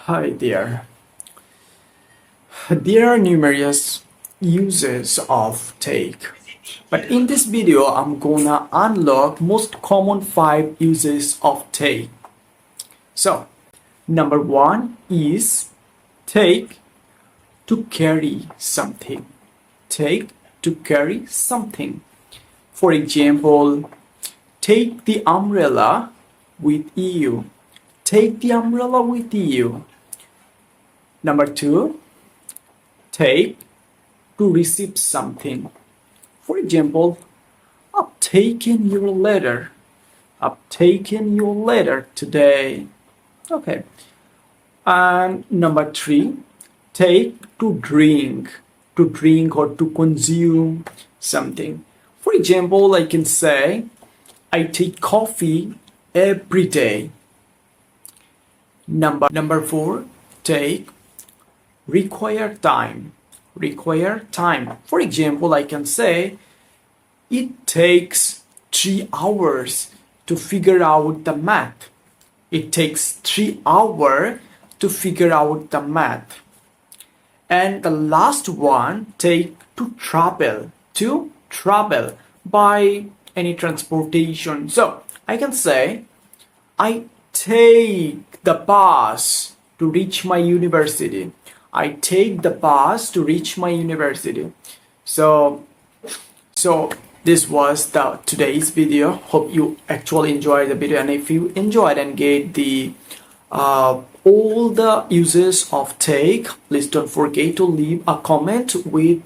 Hi there. There are numerous uses of take, but in this video I'm gonna unlock most common 5 uses of take. So, number 1 is take to carry something. Take to carry something. For example, take the umbrella with you. Take the umbrella with you. Number 2, take to receive something. For example, I've taken your letter. I've taken your letter today. Okay. And number 3, take to drink or to consume something. For example, I can say, I take coffee every day. Number 4, take require time. For example, I can say it takes 3 hours to figure out the math. It takes 3 hours to figure out the math. And the last one, take to travel by any transportation. So I can say I take the bus to reach my university. I take the bus to reach my university. So this was the today's video. Hope you actually enjoyed the video, and if you enjoyed and get the all the uses of take, please don't forget to leave a comment with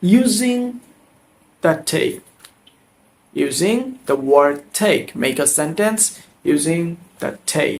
using the take. Using the word take. Make a sentence using the take.